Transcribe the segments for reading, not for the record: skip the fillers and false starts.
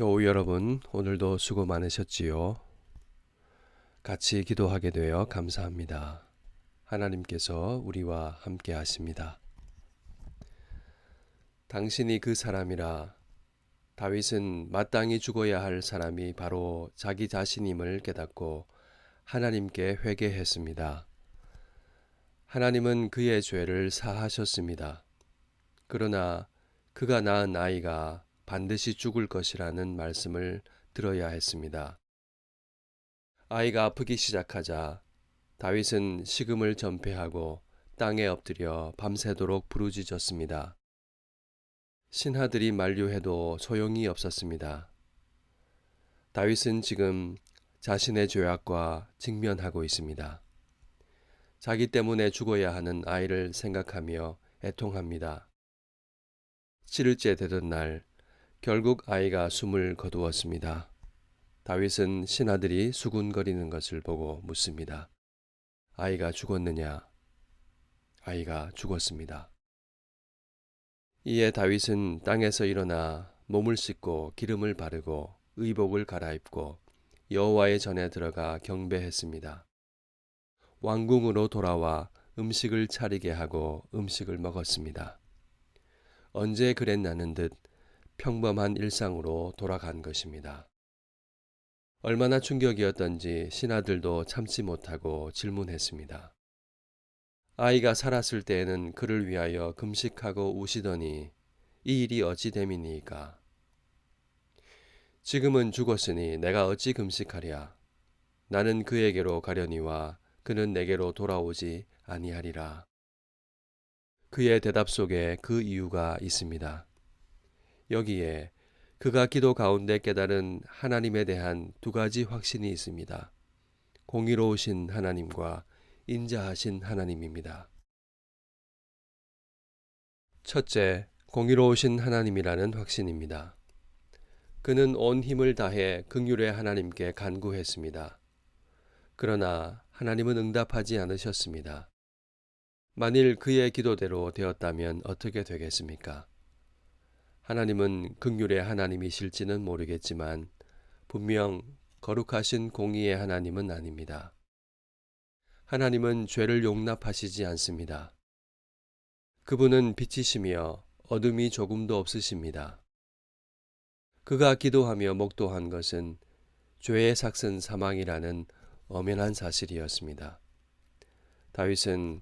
교우 여러분, 오늘도 수고 많으셨지요? 같이 기도하게 되어 감사합니다. 하나님께서 우리와 함께 하십니다. 당신이 그 사람이라. 다윗은 마땅히 죽어야 할 사람이 바로 자기 자신임을 깨닫고 하나님께 회개했습니다. 하나님은 그의 죄를 사하셨습니다. 그러나 그가 낳은 아이가 반드시 죽을 것이라는 말씀을 들어야 했습니다. 아이가 아프기 시작하자 다윗은 식음을 전폐하고 땅에 엎드려 밤새도록 부르짖었습니다. 신하들이 만류해도 소용이 없었습니다. 다윗은 지금 자신의 죄악과 직면하고 있습니다. 자기 때문에 죽어야 하는 아이를 생각하며 애통합니다. 7일째 되던 날 결국 아이가 숨을 거두었습니다. 다윗은 신하들이 수군거리는 것을 보고 묻습니다. 아이가 죽었느냐? 아이가 죽었습니다. 이에 다윗은 땅에서 일어나 몸을 씻고 기름을 바르고 의복을 갈아입고 여호와의 전에 들어가 경배했습니다. 왕궁으로 돌아와 음식을 차리게 하고 음식을 먹었습니다. 언제 그랬나는 듯 평범한 일상으로 돌아간 것입니다. 얼마나 충격이었던지 신하들도 참지 못하고 질문했습니다. 아이가 살았을 때에는 그를 위하여 금식하고 우시더니 이 일이 어찌 됨이니이까? 지금은 죽었으니 내가 어찌 금식하랴? 나는 그에게로 가려니와 그는 내게로 돌아오지 아니하리라. 그의 대답 속에 그 이유가 있습니다. 여기에 그가 기도 가운데 깨달은 하나님에 대한 두 가지 확신이 있습니다. 공의로우신 하나님과 인자하신 하나님입니다. 첫째, 공의로우신 하나님이라는 확신입니다. 그는 온 힘을 다해 긍휼의 하나님께 간구했습니다. 그러나 하나님은 응답하지 않으셨습니다. 만일 그의 기도대로 되었다면 어떻게 되겠습니까? 하나님은 긍휼의 하나님이실지는 모르겠지만 분명 거룩하신 공의의 하나님은 아닙니다. 하나님은 죄를 용납하시지 않습니다. 그분은 빛이시며 어둠이 조금도 없으십니다. 그가 기도하며 목도한 것은 죄의 삭은 사망이라는 엄연한 사실이었습니다. 다윗은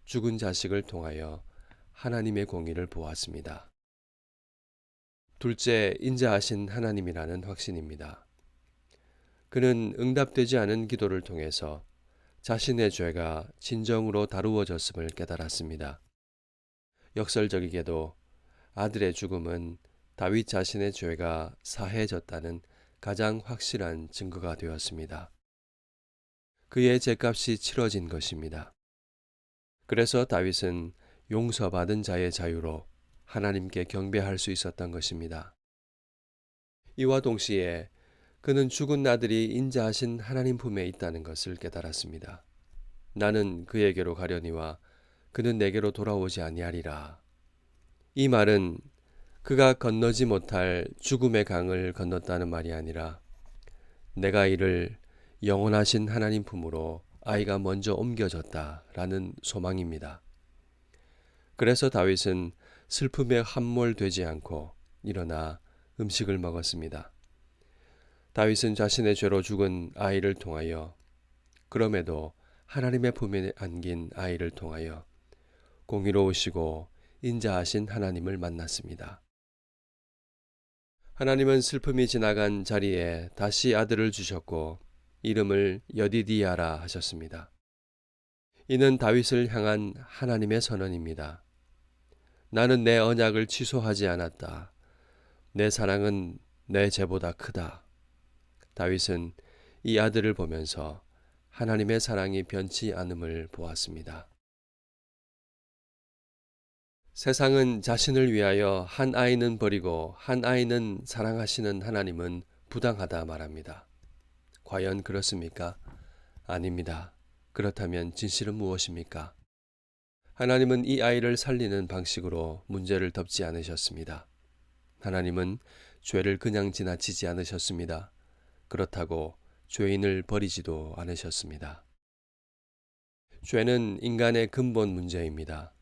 죽은 자식을 통하여 하나님의 공의를 보았습니다. 둘째, 인자하신 하나님이라는 확신입니다. 그는 응답되지 않은 기도를 통해서 자신의 죄가 진정으로 다루어졌음을 깨달았습니다. 역설적이게도 아들의 죽음은 다윗 자신의 죄가 사해졌다는 가장 확실한 증거가 되었습니다. 그의 죄값이 치러진 것입니다. 그래서 다윗은 용서받은 자의 자유로 하나님께 경배할 수 있었던 것입니다. 이와 동시에 그는 죽은 아들이 인자하신 하나님 품에 있다는 것을 깨달았습니다. 나는 그에게로 가려니와 그는 내게로 돌아오지 아니하리라. 이 말은 그가 건너지 못할 죽음의 강을 건넜다는 말이 아니라 내가 이를 영원하신 하나님 품으로 아이가 먼저 옮겨졌다라는 소망입니다. 그래서 다윗은 슬픔에 함몰되지 않고 일어나 음식을 먹었습니다. 다윗은 자신의 죄로 죽은 아이를 통하여 그럼에도 하나님의 품에 안긴 아이를 통하여 공의로우시고 인자하신 하나님을 만났습니다. 하나님은 슬픔이 지나간 자리에 다시 아들을 주셨고 이름을 여디디아라 하셨습니다. 이는 다윗을 향한 하나님의 선언입니다. 나는 내 언약을 취소하지 않았다. 내 사랑은 내 죄보다 크다. 다윗은 이 아들을 보면서 하나님의 사랑이 변치 않음을 보았습니다. 세상은 자신을 위하여 한 아이는 버리고 한 아이는 사랑하시는 하나님은 부당하다 말합니다. 과연 그렇습니까? 아닙니다. 그렇다면 진실은 무엇입니까? 하나님은 이 아이를 살리는 방식으로 문제를 덮지 않으셨습니다. 하나님은 죄를 그냥 지나치지 않으셨습니다. 그렇다고 죄인을 버리지도 않으셨습니다. 죄는 인간의 근본 문제입니다.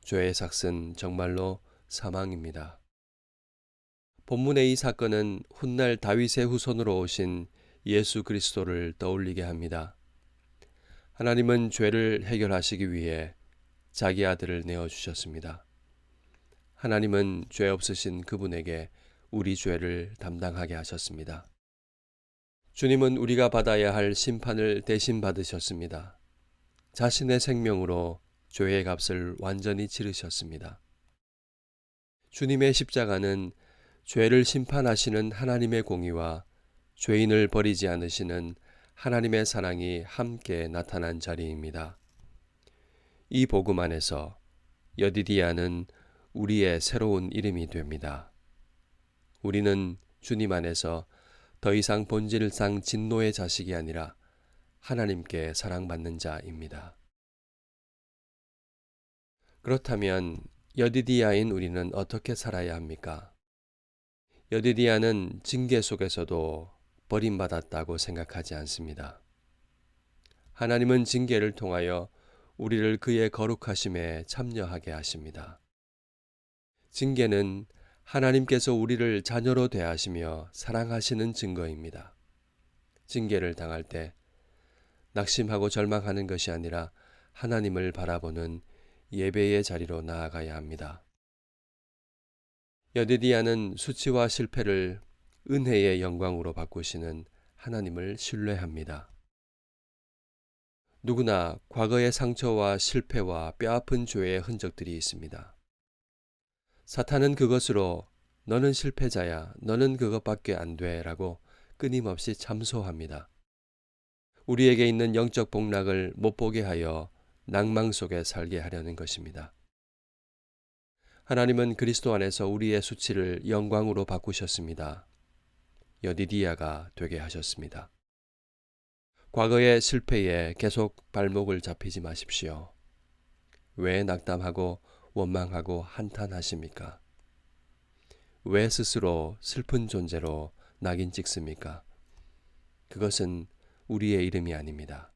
죄의 삭은 정말로 사망입니다. 본문의 이 사건은 훗날 다윗의 후손으로 오신 예수 그리스도를 떠올리게 합니다. 하나님은 죄를 해결하시기 위해 자기 아들을 내어주셨습니다. 하나님은 죄 없으신 그분에게 우리 죄를 담당하게 하셨습니다. 주님은 우리가 받아야 할 심판을 대신 받으셨습니다. 자신의 생명으로 죄의 값을 완전히 치르셨습니다. 주님의 십자가는 죄를 심판하시는 하나님의 공의와 죄인을 버리지 않으시는 하나님의 사랑이 함께 나타난 자리입니다. 이 복음 안에서 여디디아는 우리의 새로운 이름이 됩니다. 우리는 주님 안에서 더 이상 본질상 진노의 자식이 아니라 하나님께 사랑받는 자입니다. 그렇다면 여디디아인 우리는 어떻게 살아야 합니까? 여디디아는 징계 속에서도 버림받았다고 생각하지 않습니다. 하나님은 징계를 통하여 우리를 그의 거룩하심에 참여하게 하십니다. 징계는 하나님께서 우리를 자녀로 대하시며 사랑하시는 증거입니다. 징계를 당할 때 낙심하고 절망하는 것이 아니라 하나님을 바라보는 예배의 자리로 나아가야 합니다. 여디디아는 수치와 실패를 은혜의 영광으로 바꾸시는 하나님을 신뢰합니다. 누구나 과거의 상처와 실패와 뼈아픈 죄의 흔적들이 있습니다. 사탄은 그것으로 너는 실패자야, 너는 그것밖에 안 돼 라고 끊임없이 참소합니다. 우리에게 있는 영적 복락을 못 보게 하여 낭망 속에 살게 하려는 것입니다. 하나님은 그리스도 안에서 우리의 수치를 영광으로 바꾸셨습니다. 여디디아가 되게 하셨습니다. 과거의 실패에 계속 발목을 잡히지 마십시오. 왜 낙담하고 원망하고 한탄하십니까? 왜 스스로 슬픈 존재로 낙인 찍습니까? 그것은 우리의 이름이 아닙니다.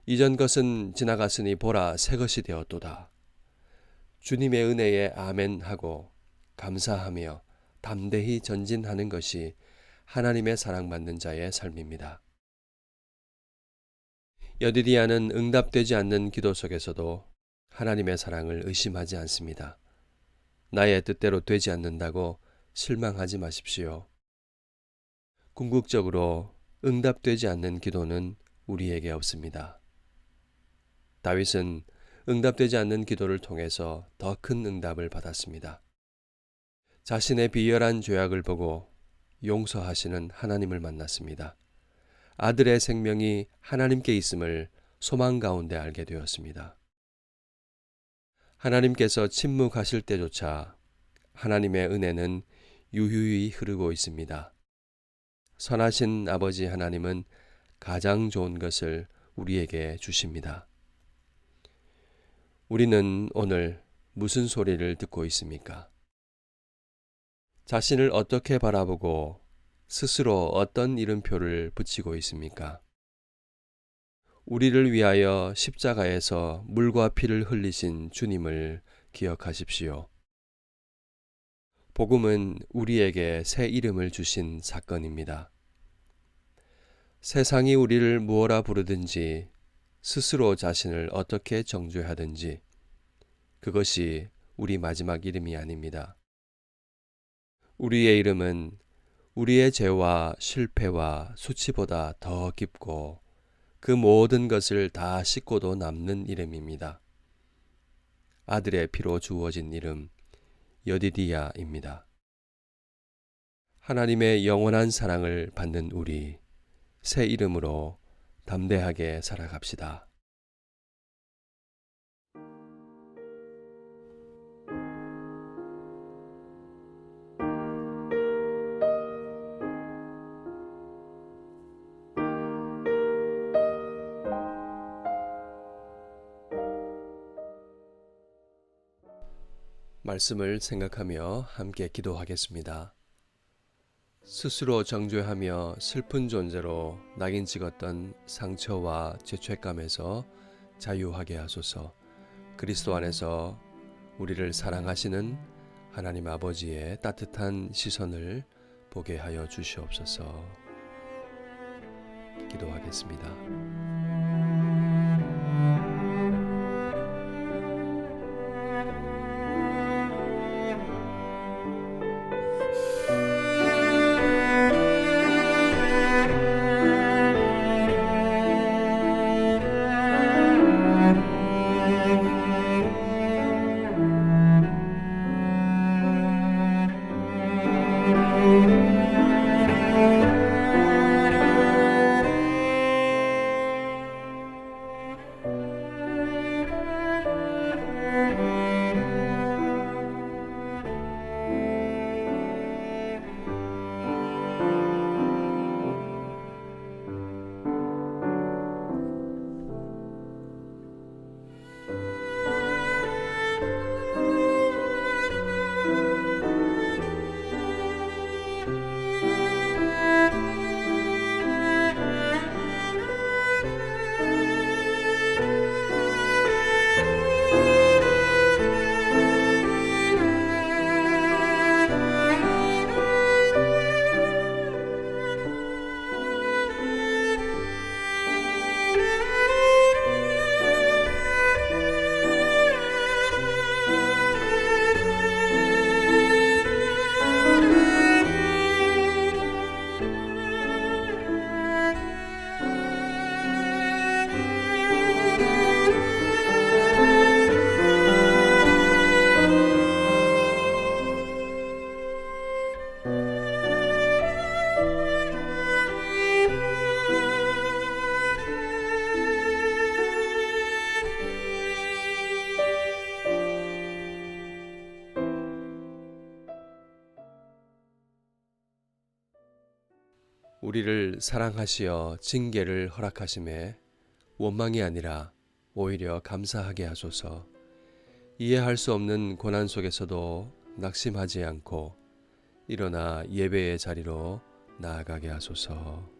이전 것은 지나갔으니 보라 새 것이 되었도다. 주님의 은혜에 아멘하고 감사하며 담대히 전진하는 것이 하나님의 사랑받는 자의 삶입니다. 여디디아는 응답되지 않는 기도 속에서도 하나님의 사랑을 의심하지 않습니다. 나의 뜻대로 되지 않는다고 실망하지 마십시오. 궁극적으로 응답되지 않는 기도는 우리에게 없습니다. 다윗은 응답되지 않는 기도를 통해서 더 큰 응답을 받았습니다. 자신의 비열한 죄악을 보고 용서하시는 하나님을 만났습니다. 아들의 생명이 하나님께 있음을 소망 가운데 알게 되었습니다. 하나님께서 침묵하실 때조차 하나님의 은혜는 유유히 흐르고 있습니다. 선하신 아버지 하나님은 가장 좋은 것을 우리에게 주십니다. 우리는 오늘 무슨 소리를 듣고 있습니까? 자신을 어떻게 바라보고 스스로 어떤 이름표를 붙이고 있습니까? 우리를 위하여 십자가에서 물과 피를 흘리신 주님을 기억하십시오. 복음은 우리에게 새 이름을 주신 사건입니다. 세상이 우리를 무엇라 부르든지 스스로 자신을 어떻게 정죄하든지 그것이 우리 마지막 이름이 아닙니다. 우리의 이름은 우리의 죄와 실패와 수치보다 더 깊고 그 모든 것을 다 씻고도 남는 이름입니다. 아들의 피로 주어진 이름 여디디아입니다. 하나님의 영원한 사랑을 받는 우리 새 이름으로 담대하게 살아갑시다. 말씀을 생각하며 함께 기도하겠습니다. 스스로 정죄하며 슬픈 존재로 낙인 찍었던 상처와 죄책감에서 자유하게 하소서. 그리스도 안에서 우리를 사랑하시는 하나님 아버지의 따뜻한 시선을 보게 하여 주시옵소서. 기도하겠습니다. 우리를 사랑하시어 징계를 허락하심에 원망이 아니라 오히려 감사하게 하소서. 이해할 수 없는 고난 속에서도 낙심하지 않고 일어나 예배의 자리로 나아가게 하소서.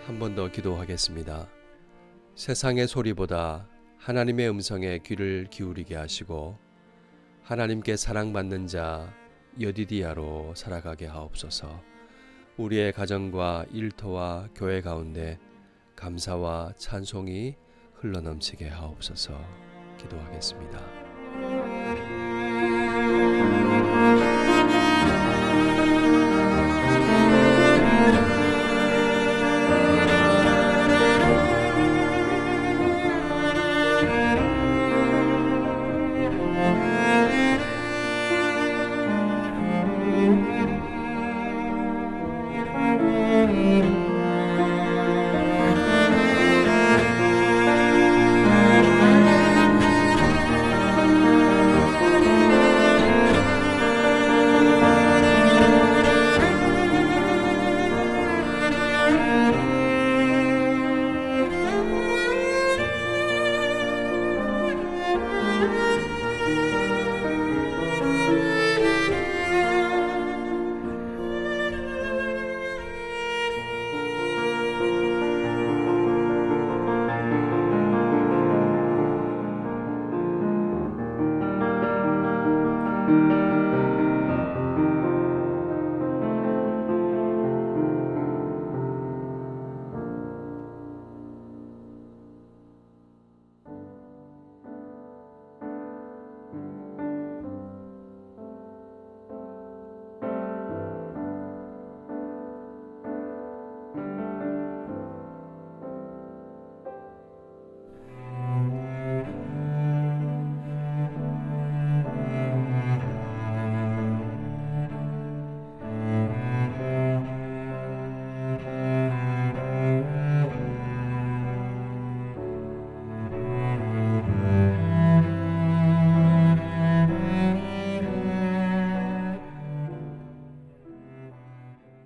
한 번 더 기도하겠습니다. 세상의 소리보다 하나님의 음성에 귀를 기울이게 하시고 하나님께 사랑받는 자 여디디아로 살아가게 하옵소서. 우리의 가정과 일터와 교회 가운데 감사와 찬송이 흘러넘치게 하옵소서. 기도하겠습니다.